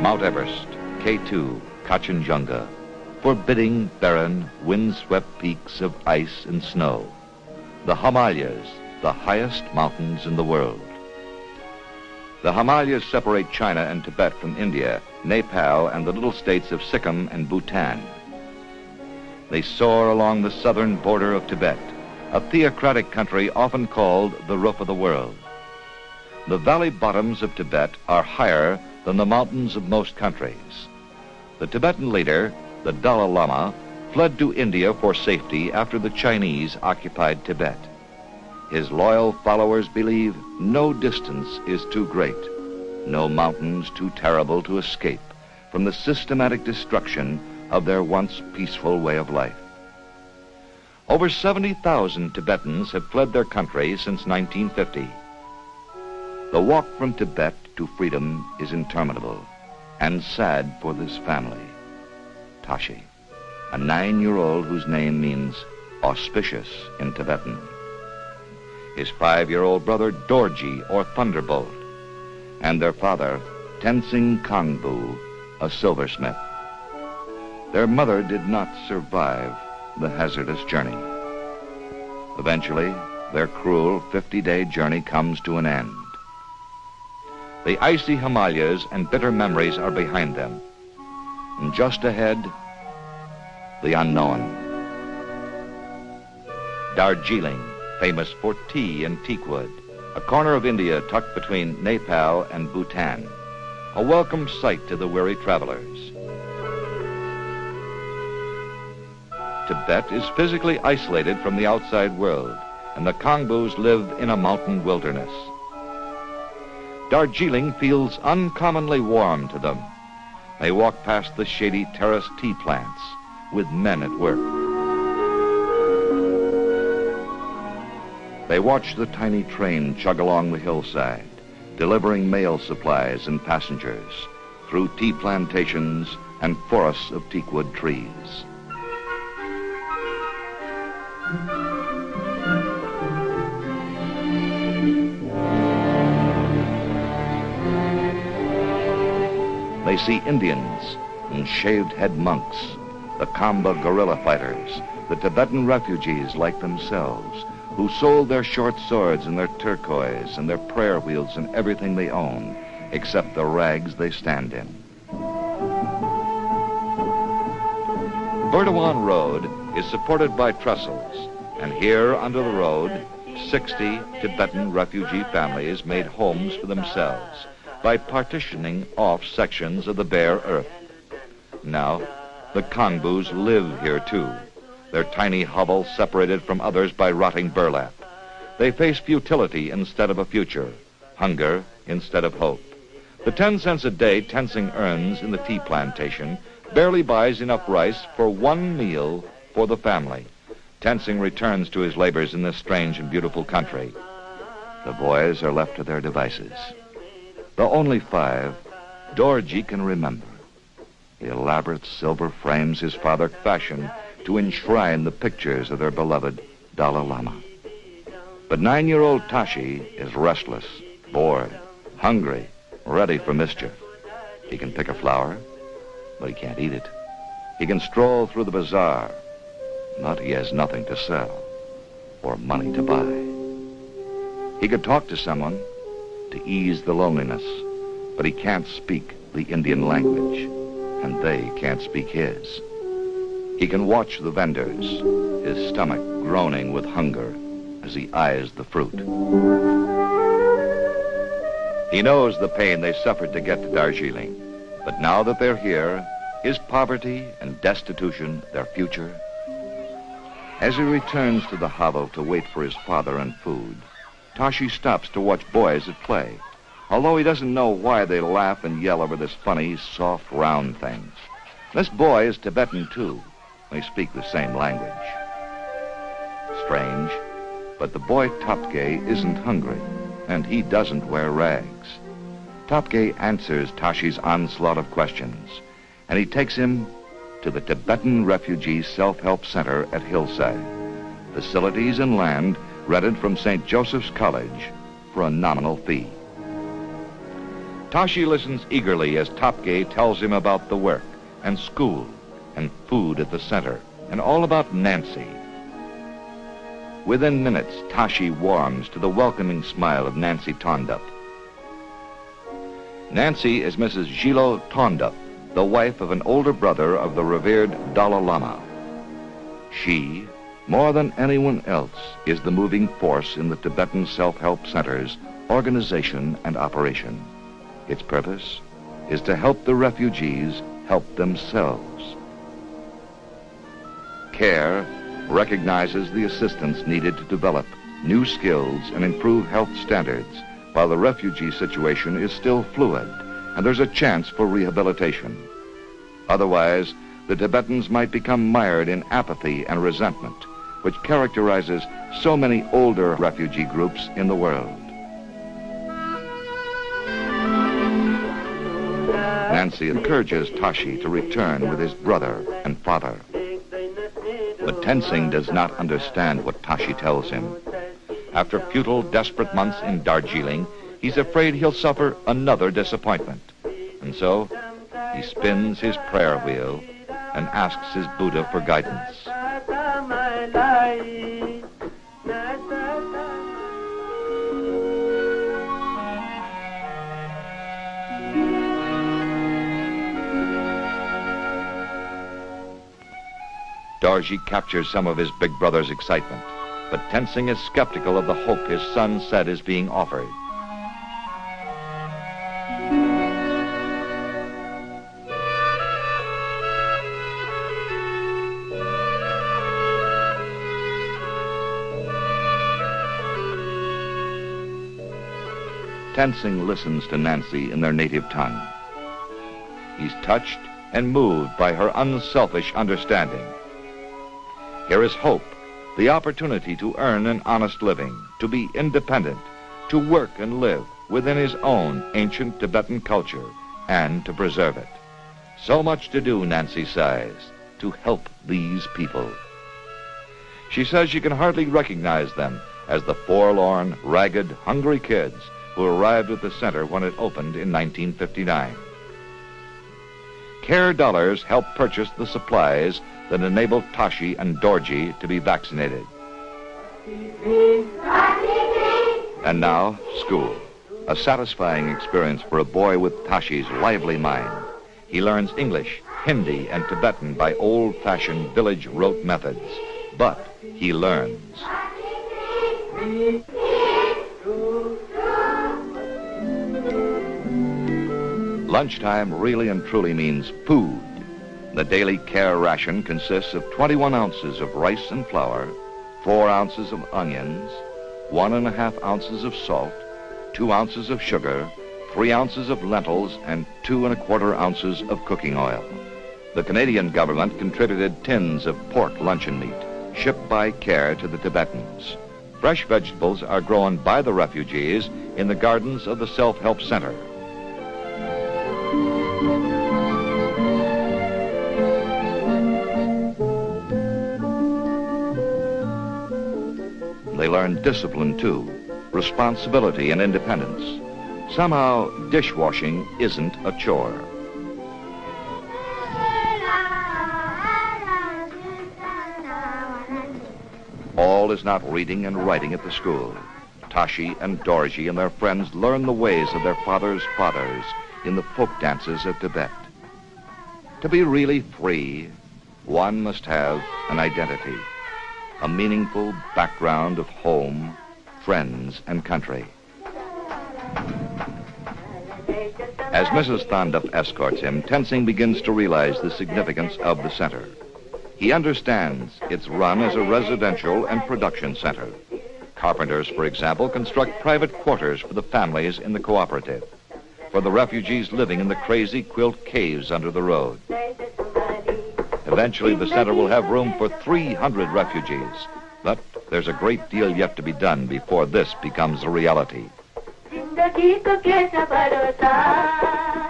Mount Everest, K2, Kanchenjunga, forbidding, barren, wind-swept peaks of ice and snow. The Himalayas, the highest mountains in the world. The Himalayas separate China and Tibet from India, Nepal, and the little states of Sikkim and Bhutan. They soar along the southern border of Tibet, a theocratic country often called the roof of the world. The valley bottoms of Tibet are higher than the mountains of most countries. The Tibetan leader, the Dalai Lama, fled to India for safety after the Chinese occupied Tibet. His loyal followers believe no distance is too great, no mountains too terrible to escape from the systematic destruction of their once peaceful way of life. Over 70,000 Tibetans have fled their country since 1950. The walk from Tibet to freedom is interminable and sad for this family. Tashi, a 9-year-old whose name means auspicious in Tibetan. His 5-year-old brother Dorji, or Thunderbolt, and their father, Tenzing Kangbu, a silversmith. Their mother did not survive the hazardous journey. Eventually, their cruel 50-day journey comes to an end. The icy Himalayas and bitter memories are behind them. And just ahead, the unknown. Darjeeling, famous for tea and teakwood, a corner of India tucked between Nepal and Bhutan, a welcome sight to the weary travelers. Tibet is physically isolated from the outside world, and the Kongbus live in a mountain wilderness. Darjeeling feels uncommonly warm to them. They walk past the shady terraced tea plants with men at work. They watch the tiny train chug along the hillside, delivering mail supplies and passengers through tea plantations and forests of teakwood trees. They see Indians and shaved head monks, the Kamba guerrilla fighters, the Tibetan refugees like themselves, who sold their short swords and their turquoise and their prayer wheels and everything they own, except the rags they stand in. Burdwan Road is supported by trestles, and here under the road, 60 Tibetan refugee families made homes for themselves by partitioning off sections of the bare earth. Now, the Kongbus live here too, their tiny hovel separated from others by rotting burlap. They face futility instead of a future, hunger instead of hope. The 10 cents a day Tenzing earns in the tea plantation barely buys enough rice for one meal for the family. Tenzing returns to his labors in this strange and beautiful country. The boys are left to their devices. The only 5 Dorji can remember. The elaborate silver frames his father fashioned to enshrine the pictures of their beloved Dalai Lama. But 9-year-old Tashi is restless, bored, hungry, ready for mischief. He can pick a flower, but he can't eat it. He can stroll through the bazaar, but he has nothing to sell or money to buy. He could talk to someone to ease the loneliness, but he can't speak the Indian language, and they can't speak his. He can watch the vendors, his stomach groaning with hunger as he eyes the fruit. He knows the pain they suffered to get to Darjeeling, but now that they're here, is poverty and destitution their future? As he returns to the hovel to wait for his father and food, Tashi stops to watch boys at play, although he doesn't know why they laugh and yell over this funny, soft, round thing. This boy is Tibetan, too. They speak the same language. Strange, but the boy Topge isn't hungry, and he doesn't wear rags. Topge answers Tashi's onslaught of questions, and he takes him to the Tibetan Refugee Self-Help Center at Hillside, facilities and land rented from St. Joseph's College for a nominal fee. Tashi listens eagerly as Topgay tells him about the work and school and food at the center and all about Nancy. Within minutes, Tashi warms to the welcoming smile of Nancy Tondup. Nancy is Mrs. Gilo Tondup, the wife of an older brother of the revered Dalai Lama. She, more than anyone else, is the moving force in the Tibetan Self-Help Center's organization and operation. Its purpose is to help the refugees help themselves. CARE recognizes the assistance needed to develop new skills and improve health standards while the refugee situation is still fluid and there's a chance for rehabilitation. Otherwise, the Tibetans might become mired in apathy and resentment, which characterizes so many older refugee groups in the world. Nancy encourages Tashi to return with his brother and father. But Tenzing does not understand what Tashi tells him. After futile, desperate months in Darjeeling, he's afraid he'll suffer another disappointment. And so, he spins his prayer wheel and asks his Buddha for guidance. Dorji captures some of his big brother's excitement, but Tenzing is skeptical of the hope his son said is being offered. Tenzing listens to Nancy in their native tongue. He's touched and moved by her unselfish understanding. Here is hope, the opportunity to earn an honest living, to be independent, to work and live within his own ancient Tibetan culture, and to preserve it. So much to do, Nancy sighs, to help these people. She says she can hardly recognize them as the forlorn, ragged, hungry kids who arrived at the center when it opened in 1959. CARE dollars help purchase the supplies that enabled Tashi and Dorji to be vaccinated. And now, school. A satisfying experience for a boy with Tashi's lively mind. He learns English, Hindi, and Tibetan by old-fashioned village rote methods. But he learns. Lunchtime really and truly means food. The daily CARE ration consists of 21 ounces of rice and flour, 4 ounces of onions, 1.5 ounces of salt, 2 ounces of sugar, 3 ounces of lentils, and 2.25 ounces of cooking oil. The Canadian government contributed tins of pork luncheon meat, shipped by CARE to the Tibetans. Fresh vegetables are grown by the refugees in the gardens of the Self-Help Center. They learn discipline, too, responsibility and independence. Somehow, dishwashing isn't a chore. All is not reading and writing at the school. Tashi and Dorji and their friends learn the ways of their fathers' fathers in the folk dances of Tibet. To be really free, one must have an identity, a meaningful background of home, friends, and country. As Mrs. Thandup escorts him, Tenzing begins to realize the significance of the center. He understands it's run as a residential and production center. Carpenters, for example, construct private quarters for the families in the cooperative, for the refugees living in the crazy quilt caves under the road. Eventually, the center will have room for 300 refugees, but there's a great deal yet to be done before this becomes a reality.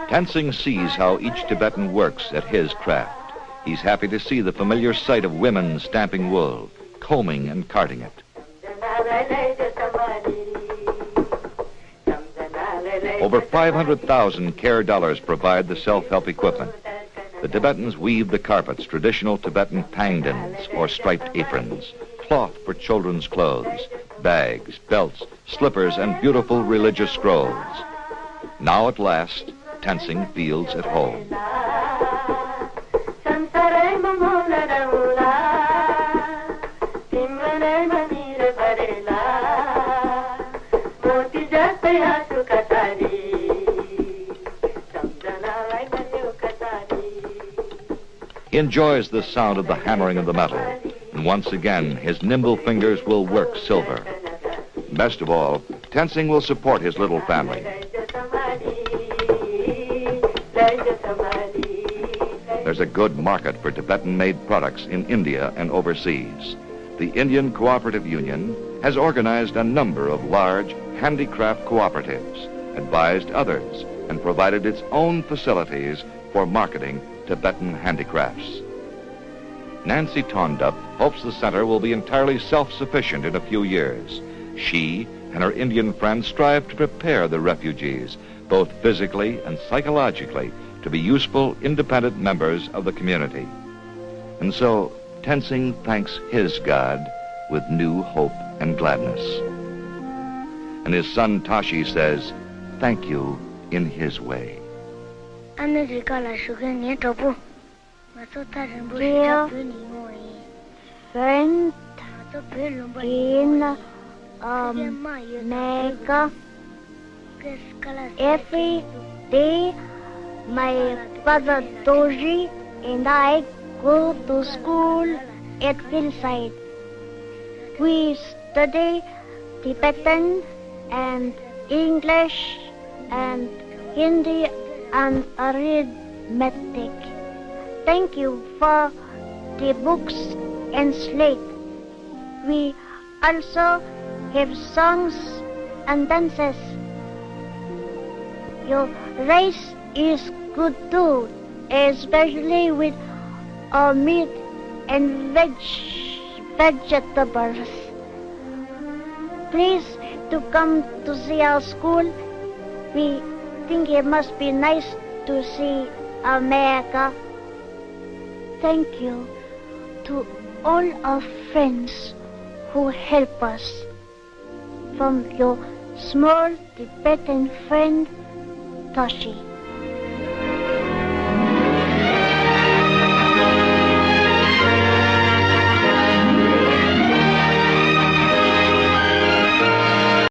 Tenzing sees how each Tibetan works at his craft. He's happy to see the familiar sight of women stamping wool, combing and carding it. Over 500,000 care dollars provide the self-help equipment. The Tibetans weave the carpets, traditional Tibetan pangdans, or striped aprons, cloth for children's clothes, bags, belts, slippers, and beautiful religious scrolls. Now at last, Tenzing feels at home. He enjoys the sound of the hammering of the metal, and once again his nimble fingers will work silver. Best of all, Tenzing will support his little family. There's a good market for Tibetan-made products in India and overseas. The Indian Cooperative Union has organized a number of large handicraft cooperatives, advised others, and provided its own facilities for marketing Tibetan handicrafts. Nancy Tondup hopes the center will be entirely self-sufficient in a few years. She and her Indian friends strive to prepare the refugees, both physically and psychologically, to be useful, independent members of the community. And so, Tenzing thanks his God with new hope and gladness. And his son Tashi says, thank you in his way. Dear friend in America, every day my brother Doji and I go to school at Hillside. We study Tibetan and English and Hindi and arithmetic. Thank you for the books and slate. We also have songs and dances. Your rice is good too, especially with meat and vegetables. Please to come to see our school. We think it must be nice to see America. Thank you to all our friends who help us. From your small Tibetan friend, Tashi.